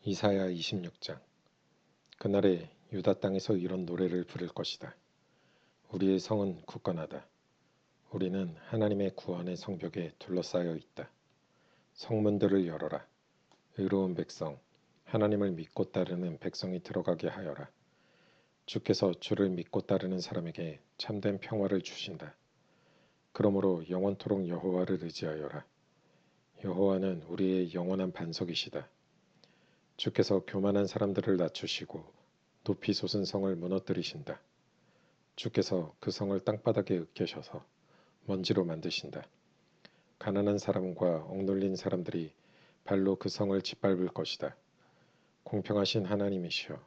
이사야 26장. 그날에 유다 땅에서 이런 노래를 부를 것이다. 우리의 성은 굳건하다. 우리는 하나님의 구원의 성벽에 둘러싸여 있다. 성문들을 열어라. 의로운 백성, 하나님을 믿고 따르는 백성이 들어가게 하여라. 주께서 주를 믿고 따르는 사람에게 참된 평화를 주신다. 그러므로 영원토록 여호와를 의지하여라. 여호와는 우리의 영원한 반석이시다. 주께서 교만한 사람들을 낮추시고 높이 솟은 성을 무너뜨리신다. 주께서 그 성을 땅바닥에 으깨셔서 먼지로 만드신다. 가난한 사람과 억눌린 사람들이 발로 그 성을 짓밟을 것이다. 공평하신 하나님이시여,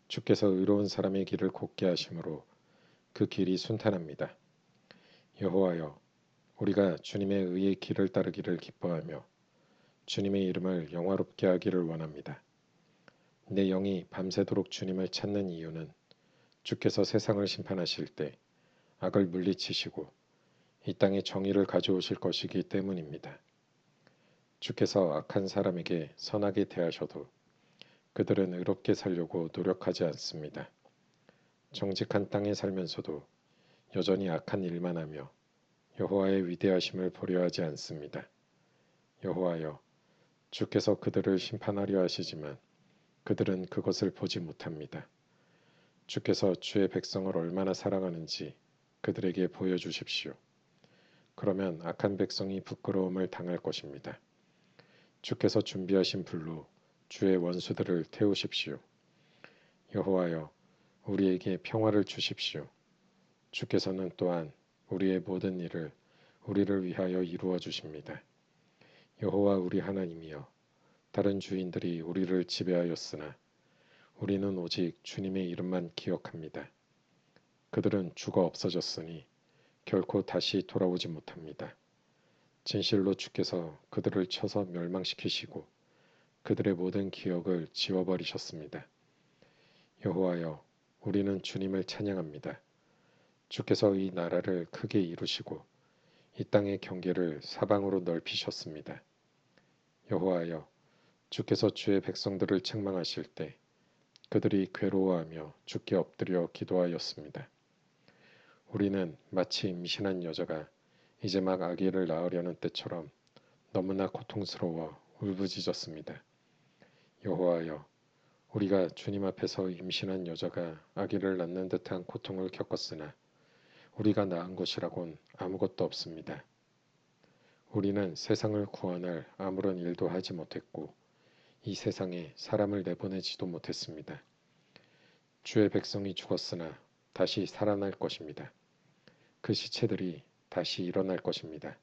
주께서 의로운 사람의 길을 곧게 하심으로 그 길이 순탄합니다. 여호와여, 우리가 주님의 의의 길을 따르기를 기뻐하며 주님의 이름을 영화롭게 하기를 원합니다. 내 영이 밤새도록 주님을 찾는 이유는 주께서 세상을 심판하실 때 악을 물리치시고 이 땅에 정의를 가져오실 것이기 때문입니다. 주께서 악한 사람에게 선하게 대하셔도 그들은 의롭게 살려고 노력하지 않습니다. 정직한 땅에 살면서도 여전히 악한 일만 하며 여호와의 위대하심을 보려 하지 않습니다. 여호와여, 주께서 그들을 심판하려 하시지만 그들은 그것을 보지 못합니다. 주께서 주의 백성을 얼마나 사랑하는지 그들에게 보여주십시오. 그러면 악한 백성이 부끄러움을 당할 것입니다. 주께서 준비하신 불로 주의 원수들을 태우십시오. 여호와여, 우리에게 평화를 주십시오. 주께서는 또한 우리의 모든 일을 우리를 위하여 이루어 주십니다. 여호와 우리 하나님이여, 다른 주인들이 우리를 지배하였으나 우리는 오직 주님의 이름만 기억합니다. 그들은 죽어 없어졌으니 결코 다시 돌아오지 못합니다. 진실로 주께서 그들을 쳐서 멸망시키시고 그들의 모든 기억을 지워버리셨습니다. 여호와여, 우리는 주님을 찬양합니다. 주께서 이 나라를 크게 이루시고 이 땅의 경계를 사방으로 넓히셨습니다. 여호와여, 주께서 주의 백성들을 책망하실 때 그들이 괴로워하며 주께 엎드려 기도하였습니다. 우리는 마치 임신한 여자가 이제 막 아기를 낳으려는 때처럼 너무나 고통스러워 울부짖었습니다. 여호와여, 우리가 주님 앞에서 임신한 여자가 아기를 낳는 듯한 고통을 겪었으나 우리가 낳은 것이라곤 아무것도 없습니다. 우리는 세상을 구원할 아무런 일도 하지 못했고 이 세상에 사람을 내보내지도 못했습니다. 주의 백성이 죽었으나 다시 살아날 것입니다. 그 시체들이 다시 일어날 것입니다.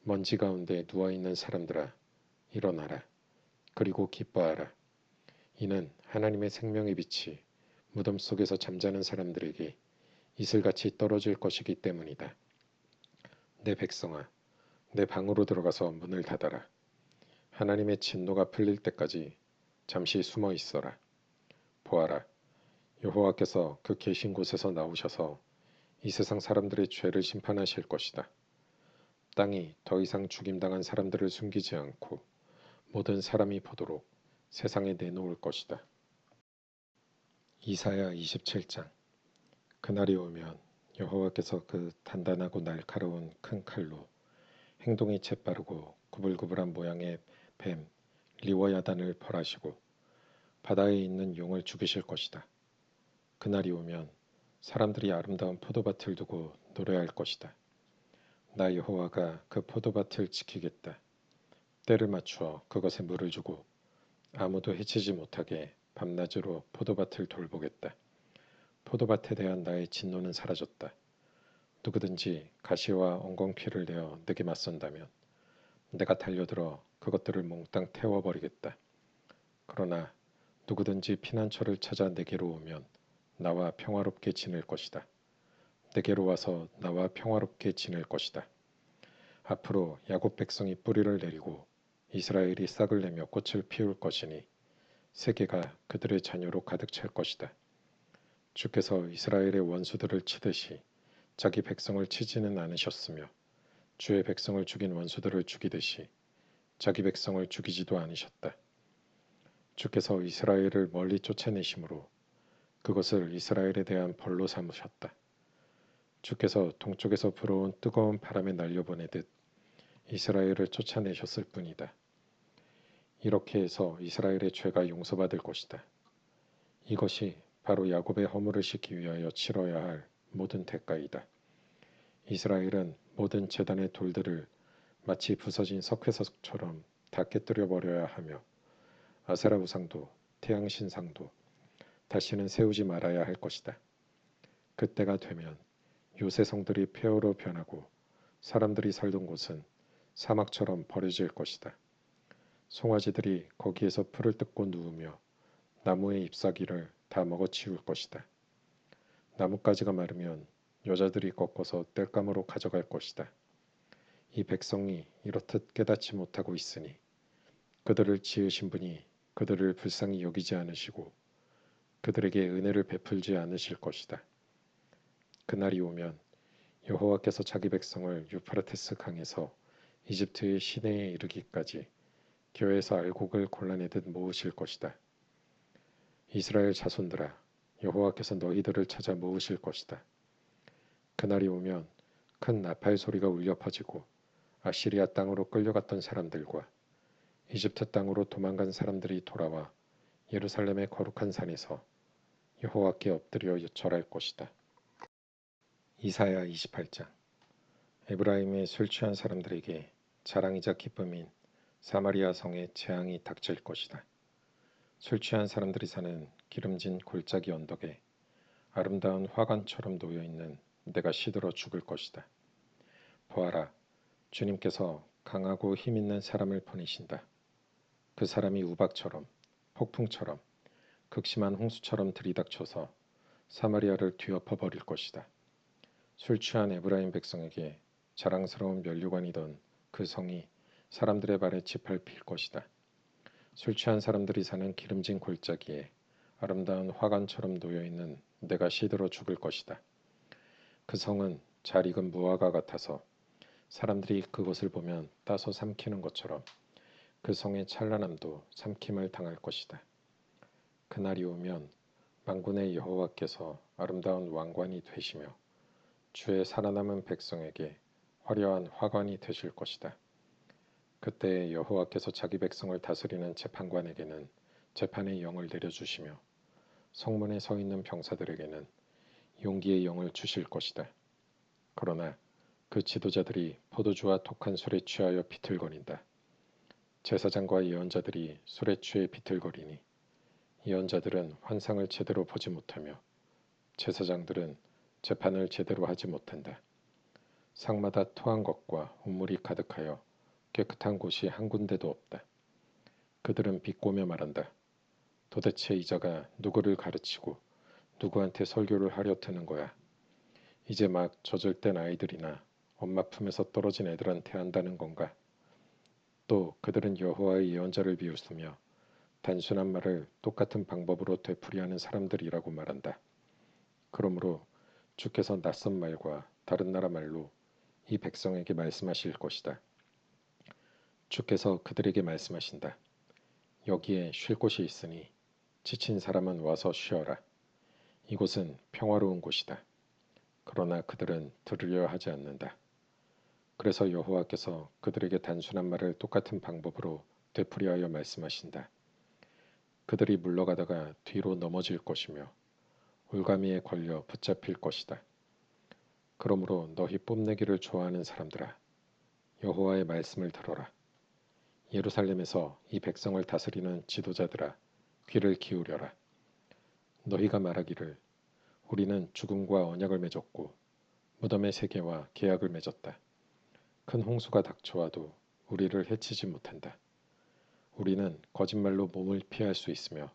먼지 가운데 누워있는 사람들아, 일어나라. 그리고 기뻐하라. 이는 하나님의 생명의 빛이 무덤 속에서 잠자는 사람들에게 이슬같이 떨어질 것이기 때문이다. 내 백성아, 내 방으로 들어가서 문을 닫아라. 하나님의 진노가 풀릴 때까지 잠시 숨어 있어라. 보아라, 여호와께서 그 계신 곳에서 나오셔서 이 세상 사람들의 죄를 심판하실 것이다. 땅이 더 이상 죽임당한 사람들을 숨기지 않고 모든 사람이 보도록 세상에 내놓을 것이다. 이사야 27장. 그날이 오면 여호와께서 그 단단하고 날카로운 큰 칼로 행동이 재빠르고 구불구불한 모양의 뱀 리워야단을 벌하시고 바다에 있는 용을 죽이실 것이다. 그날이 오면 사람들이 아름다운 포도밭을 두고 노래할 것이다. 나 여호와가 그 포도밭을 지키겠다. 때를 맞추어 그것에 물을 주고 아무도 해치지 못하게 밤낮으로 포도밭을 돌보겠다. 포도밭에 대한 나의 진노는 사라졌다. 누구든지 가시와 엉겅퀴를 내어 내게 맞선다면 내가 달려들어 그것들을 몽땅 태워버리겠다. 그러나 누구든지 피난처를 찾아 내게로 오면 나와 평화롭게 지낼 것이다. 내게로 와서 나와 평화롭게 지낼 것이다. 앞으로 야곱 백성이 뿌리를 내리고 이스라엘이 싹을 내며 꽃을 피울 것이니 세계가 그들의 자녀로 가득 찰 것이다. 주께서 이스라엘의 원수들을 치듯이 자기 백성을 치지는 않으셨으며 주의 백성을 죽인 원수들을 죽이듯이 자기 백성을 죽이지도 않으셨다. 주께서 이스라엘을 멀리 쫓아내심으로 그것을 이스라엘에 대한 벌로 삼으셨다. 주께서 동쪽에서 불어온 뜨거운 바람에 날려보내듯 이스라엘을 쫓아내셨을 뿐이다. 이렇게 해서 이스라엘의 죄가 용서받을 것이다. 이것이 바로 야곱의 허물을 씻기 위하여 치러야 할 모든 대가이다. 이스라엘은 모든 제단의 돌들을 마치 부서진 석회석처럼 다 깨뜨려 버려야 하며 아세라 우상도 태양 신상도 다시는 세우지 말아야 할 것이다. 그때가 되면 요새성들이 폐허로 변하고 사람들이 살던 곳은 사막처럼 버려질 것이다. 송아지들이 거기에서 풀을 뜯고 누우며 나무의 잎사귀를 다 먹어치울 것이다. 나뭇가지가 마르면 여자들이 꺾어서 땔감으로 가져갈 것이다. 이 백성이 이렇듯 깨닫지 못하고 있으니 그들을 지으신 분이 그들을 불쌍히 여기지 않으시고 그들에게 은혜를 베풀지 않으실 것이다. 그날이 오면 여호와께서 자기 백성을 유프라테스 강에서 이집트의 시내에 이르기까지 교회에서 알곡을 골라내듯 모으실 것이다. 이스라엘 자손들아, 여호와께서 너희들을 찾아 모으실 것이다. 그날이 오면 큰 나팔 소리가 울려 퍼지고 아시리아 땅으로 끌려갔던 사람들과 이집트 땅으로 도망간 사람들이 돌아와 예루살렘의 거룩한 산에서 여호와께 엎드려 절할 것이다. 이사야 28장. 에브라임의 술 취한 사람들에게 자랑이자 기쁨인 사마리아 성에 재앙이 닥칠 것이다. 술 취한 사람들이 사는 기름진 골짜기 언덕에 아름다운 화관처럼 놓여있는 내가 시들어 죽을 것이다. 보아라, 주님께서 강하고 힘있는 사람을 보내신다. 그 사람이 우박처럼 폭풍처럼 극심한 홍수처럼 들이닥쳐서 사마리아를 뒤엎어 버릴 것이다. 술 취한 에브라임 백성에게 자랑스러운 면류관이던 그 성이 사람들의 발에 짓밟힐 것이다. 술 취한 사람들이 사는 기름진 골짜기에 아름다운 화관처럼 놓여있는 내가 시들어 죽을 것이다. 그 성은 잘 익은 무화과 같아서 사람들이 그것을 보면 따서 삼키는 것처럼 그 성의 찬란함도 삼킴을 당할 것이다. 그날이 오면 만군의 여호와께서 아름다운 왕관이 되시며 주의 살아남은 백성에게 화려한 화관이 되실 것이다. 그때 여호와께서 자기 백성을 다스리는 재판관에게는 재판의 영을 내려주시며 성문에 서 있는 병사들에게는 용기의 영을 주실 것이다. 그러나 그 지도자들이 포도주와 독한 술에 취하여 비틀거린다. 제사장과 예언자들이 술에 취해 비틀거리니 예언자들은 환상을 제대로 보지 못하며 제사장들은 재판을 제대로 하지 못한다. 상마다 토한 것과 운물이 가득하여 깨끗한 곳이 한 군데도 없다. 그들은 비꼬며 말한다. 도대체 이 자가 누구를 가르치고 누구한테 설교를 하려 드는 거야. 이제 막 젖을 땐 아이들이나 엄마 품에서 떨어진 애들한테 한다는 건가. 또 그들은 여호와의 예언자를 비웃으며 단순한 말을 똑같은 방법으로 되풀이하는 사람들이라고 말한다. 그러므로 주께서 낯선 말과 다른 나라 말로 이 백성에게 말씀하실 것이다. 주께서 그들에게 말씀하신다. 여기에 쉴 곳이 있으니 지친 사람은 와서 쉬어라. 이곳은 평화로운 곳이다. 그러나 그들은 들으려 하지 않는다. 그래서 여호와께서 그들에게 단순한 말을 똑같은 방법으로 되풀이하여 말씀하신다. 그들이 물러가다가 뒤로 넘어질 것이며 올가미에 걸려 붙잡힐 것이다. 그러므로 너희 뽐내기를 좋아하는 사람들아, 여호와의 말씀을 들어라. 예루살렘에서 이 백성을 다스리는 지도자들아, 귀를 기울여라. 너희가 말하기를 우리는 죽음과 언약을 맺었고 무덤의 세계와 계약을 맺었다. 큰 홍수가 닥쳐와도 우리를 해치지 못한다. 우리는 거짓말로 몸을 피할 수 있으며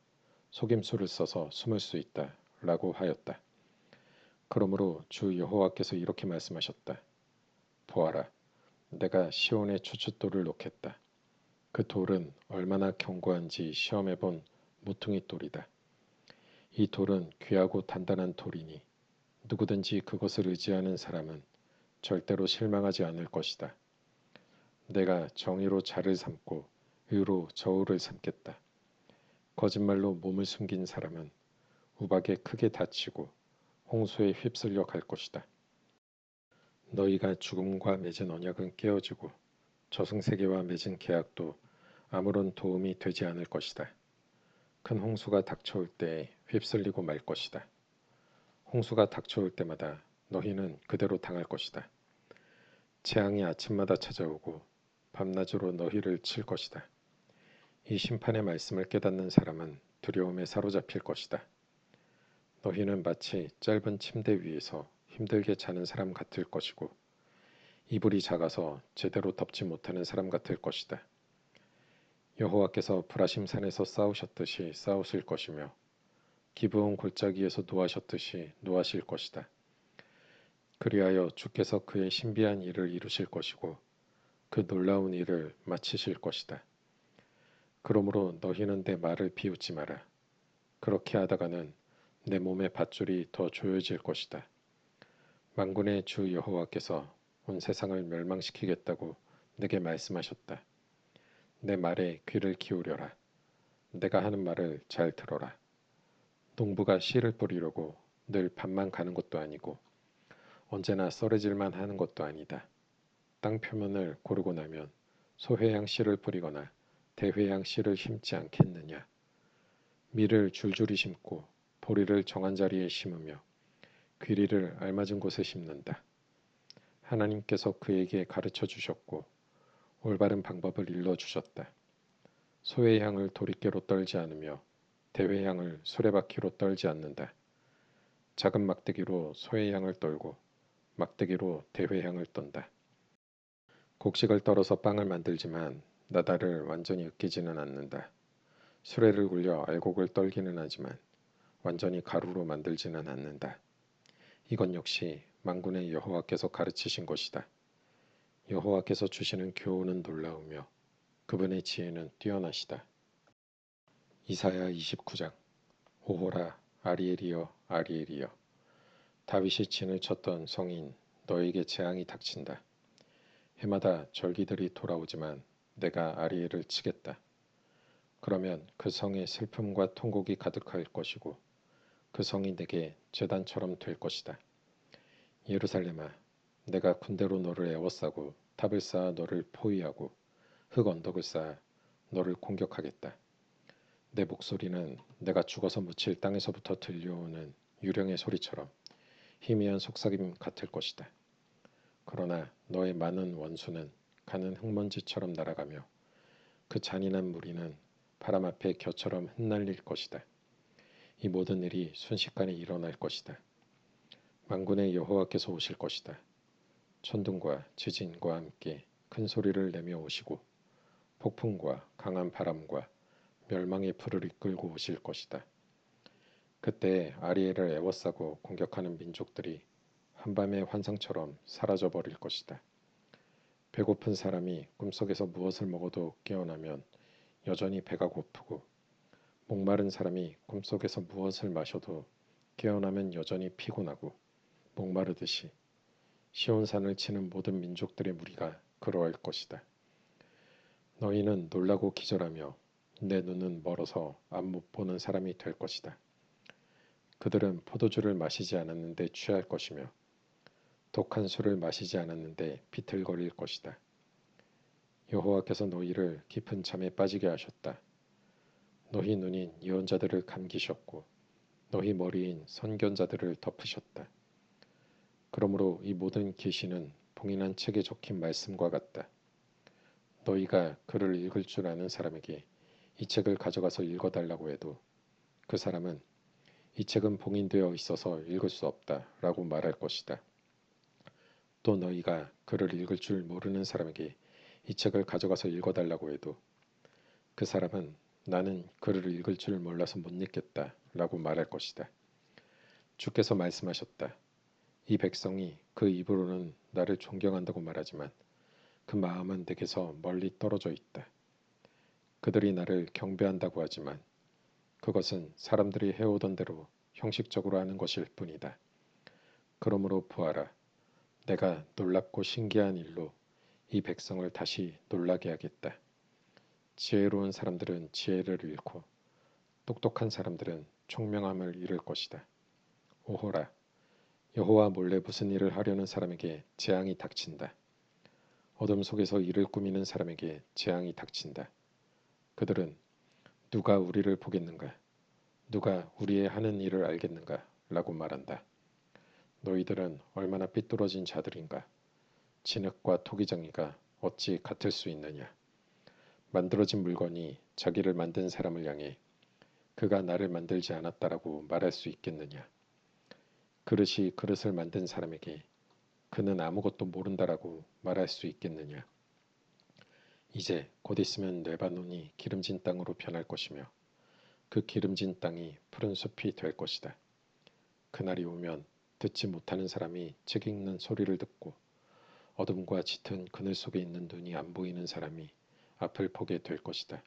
속임수를 써서 숨을 수 있다. 라고 하였다. 그러므로 주 여호와께서 이렇게 말씀하셨다. 보아라, 내가 시온에 추춧돌을 놓겠다. 그 돌은 얼마나 견고한지 시험해본 모퉁이 돌이다. 이 돌은 귀하고 단단한 돌이니 누구든지 그것을 의지하는 사람은 절대로 실망하지 않을 것이다. 내가 정의로 자를 삼고 의로 저울을 삼겠다. 거짓말로 몸을 숨긴 사람은 우박에 크게 다치고 홍수에 휩쓸려 갈 것이다. 너희가 죽음과 맺은 언약은 깨어지고 저승세계와 맺은 계약도 아무런 도움이 되지 않을 것이다. 큰 홍수가 닥쳐올 때에 휩쓸리고 말 것이다. 홍수가 닥쳐올 때마다 너희는 그대로 당할 것이다. 재앙이 아침마다 찾아오고 밤낮으로 너희를 칠 것이다. 이 심판의 말씀을 깨닫는 사람은 두려움에 사로잡힐 것이다. 너희는 마치 짧은 침대 위에서 힘들게 자는 사람 같을 것이고 이불이 작아서 제대로 덮지 못하는 사람 같을 것이다. 여호와께서 브라심 산에서 싸우셨듯이 싸우실 것이며 기브온 골짜기에서 노하셨듯이 노하실 것이다. 그리하여 주께서 그의 신비한 일을 이루실 것이고 그 놀라운 일을 마치실 것이다. 그러므로 너희는 내 말을 비웃지 마라. 그렇게 하다가는 내 몸의 밧줄이 더 조여질 것이다. 만군의 주 여호와께서 온 세상을 멸망시키겠다고 내게 말씀하셨다. 내 말에 귀를 기울여라. 내가 하는 말을 잘 들어라. 농부가 씨를 뿌리려고 늘 밭만 가는 것도 아니고 언제나 썰어질만 하는 것도 아니다. 땅 표면을 고르고 나면 소회양 씨를 뿌리거나 대회양 씨를 심지 않겠느냐. 밀을 줄줄이 심고 보리를 정한 자리에 심으며 귀리를 알맞은 곳에 심는다. 하나님께서 그에게 가르쳐 주셨고 올바른 방법을 일러 주셨다. 소의 향을 도리깨로 떨지 않으며 대회 향을 수레바퀴로 떨지 않는다. 작은 막대기로 소의 향을 떨고 막대기로 대회 향을 떤다. 곡식을 떨어서 빵을 만들지만 나달을 완전히 으깨지는 않는다. 수레를 굴려 알곡을 떨기는 하지만 완전히 가루로 만들지는 않는다. 이건 역시 만군의 여호와께서 가르치신 것이다. 여호와께서 주시는 교훈은 놀라우며 그분의 지혜는 뛰어나시다. 이사야 29장. 오호라 아리엘이여 아리엘이여 다윗이 진을 쳤던 성인 너에게 재앙이 닥친다. 해마다 절기들이 돌아오지만 내가 아리엘을 치겠다. 그러면 그 성에 슬픔과 통곡이 가득할 것이고 그 성이 내게 제단처럼 될 것이다. 예루살렘아 내가 군대로 너를 에워싸고 탑을 쌓아 너를 포위하고 흙 언덕을 쌓아 너를 공격하겠다. 내 목소리는 내가 죽어서 묻힐 땅에서부터 들려오는 유령의 소리처럼 희미한 속삭임 같을 것이다. 그러나 너의 많은 원수는 가는 흙먼지처럼 날아가며 그 잔인한 무리는 바람 앞에 겨처럼 흩날릴 것이다. 이 모든 일이 순식간에 일어날 것이다. 만군의 여호와께서 오실 것이다. 천둥과 지진과 함께 큰 소리를 내며 오시고 폭풍과 강한 바람과 멸망의 불을 이끌고 오실 것이다. 그때 아리엘을 에워싸고 공격하는 민족들이 한밤의 환상처럼 사라져 버릴 것이다. 배고픈 사람이 꿈속에서 무엇을 먹어도 깨어나면 여전히 배가 고프고 목마른 사람이 꿈속에서 무엇을 마셔도 깨어나면 여전히 피곤하고 목마르듯이 시온산을 치는 모든 민족들의 무리가 그러할 것이다. 너희는 놀라고 기절하며 내 눈은 멀어서 앞 못 보는 사람이 될 것이다. 그들은 포도주를 마시지 않았는데 취할 것이며 독한 술을 마시지 않았는데 비틀거릴 것이다. 여호와께서 너희를 깊은 잠에 빠지게 하셨다. 너희 눈인 예언자들을 감기셨고 너희 머리인 선견자들을 덮으셨다. 그러므로 이 모든 계시는 봉인한 책에 적힌 말씀과 같다. 너희가 글을 읽을 줄 아는 사람에게 이 책을 가져가서 읽어달라고 해도 그 사람은 이 책은 봉인되어 있어서 읽을 수 없다 라고 말할 것이다. 또 너희가 글을 읽을 줄 모르는 사람에게 이 책을 가져가서 읽어달라고 해도 그 사람은 나는 글을 읽을 줄 몰라서 못 읽겠다 라고 말할 것이다. 주께서 말씀하셨다. 이 백성이 그 입으로는 나를 존경한다고 말하지만 그 마음은 내게서 멀리 떨어져 있다. 그들이 나를 경배한다고 하지만 그것은 사람들이 해오던 대로 형식적으로 하는 것일 뿐이다. 그러므로 보아라. 내가 놀랍고 신기한 일로 이 백성을 다시 놀라게 하겠다. 지혜로운 사람들은 지혜를 잃고 똑똑한 사람들은 총명함을 잃을 것이다. 오호라, 여호와 몰래 무슨 일을 하려는 사람에게 재앙이 닥친다. 어둠 속에서 일을 꾸미는 사람에게 재앙이 닥친다. 그들은 누가 우리를 보겠는가? 누가 우리의 하는 일을 알겠는가? 라고 말한다. 너희들은 얼마나 삐뚤어진 자들인가? 진흙과 토기장이가 어찌 같을 수 있느냐? 만들어진 물건이 자기를 만든 사람을 향해 그가 나를 만들지 않았다라고 말할 수 있겠느냐? 그릇이 그릇을 만든 사람에게 그는 아무것도 모른다라고 말할 수 있겠느냐? 이제 곧 있으면 레바논이 기름진 땅으로 변할 것이며 그 기름진 땅이 푸른 숲이 될 것이다. 그날이 오면 듣지 못하는 사람이 책 읽는 소리를 듣고 어둠과 짙은 그늘 속에 있는 눈이 안 보이는 사람이 앞을 보게 될 것이다.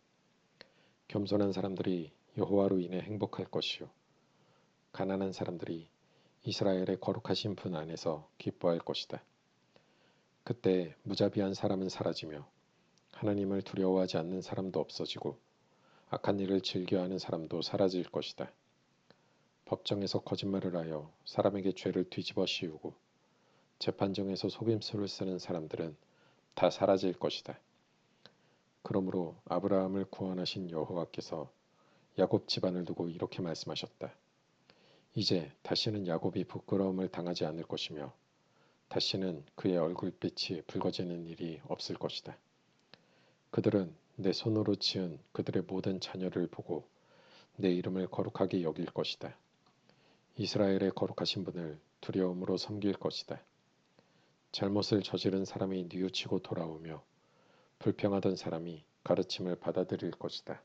겸손한 사람들이 여호와로 인해 행복할 것이요 가난한 사람들이 이스라엘의 거룩하신 분 안에서 기뻐할 것이다. 그때 무자비한 사람은 사라지며 하나님을 두려워하지 않는 사람도 없어지고 악한 일을 즐겨하는 사람도 사라질 것이다. 법정에서 거짓말을 하여 사람에게 죄를 뒤집어 씌우고 재판정에서 속임수를 쓰는 사람들은 다 사라질 것이다. 그러므로 아브라함을 구원하신 여호와께서 야곱 집안을 두고 이렇게 말씀하셨다. 이제 다시는 야곱이 부끄러움을 당하지 않을 것이며 다시는 그의 얼굴빛이 붉어지는 일이 없을 것이다. 그들은 내 손으로 지은 그들의 모든 자녀를 보고 내 이름을 거룩하게 여길 것이다. 이스라엘의 거룩하신 분을 두려움으로 섬길 것이다. 잘못을 저지른 사람이 뉘우치고 돌아오며 불평하던 사람이 가르침을 받아들일 것이다.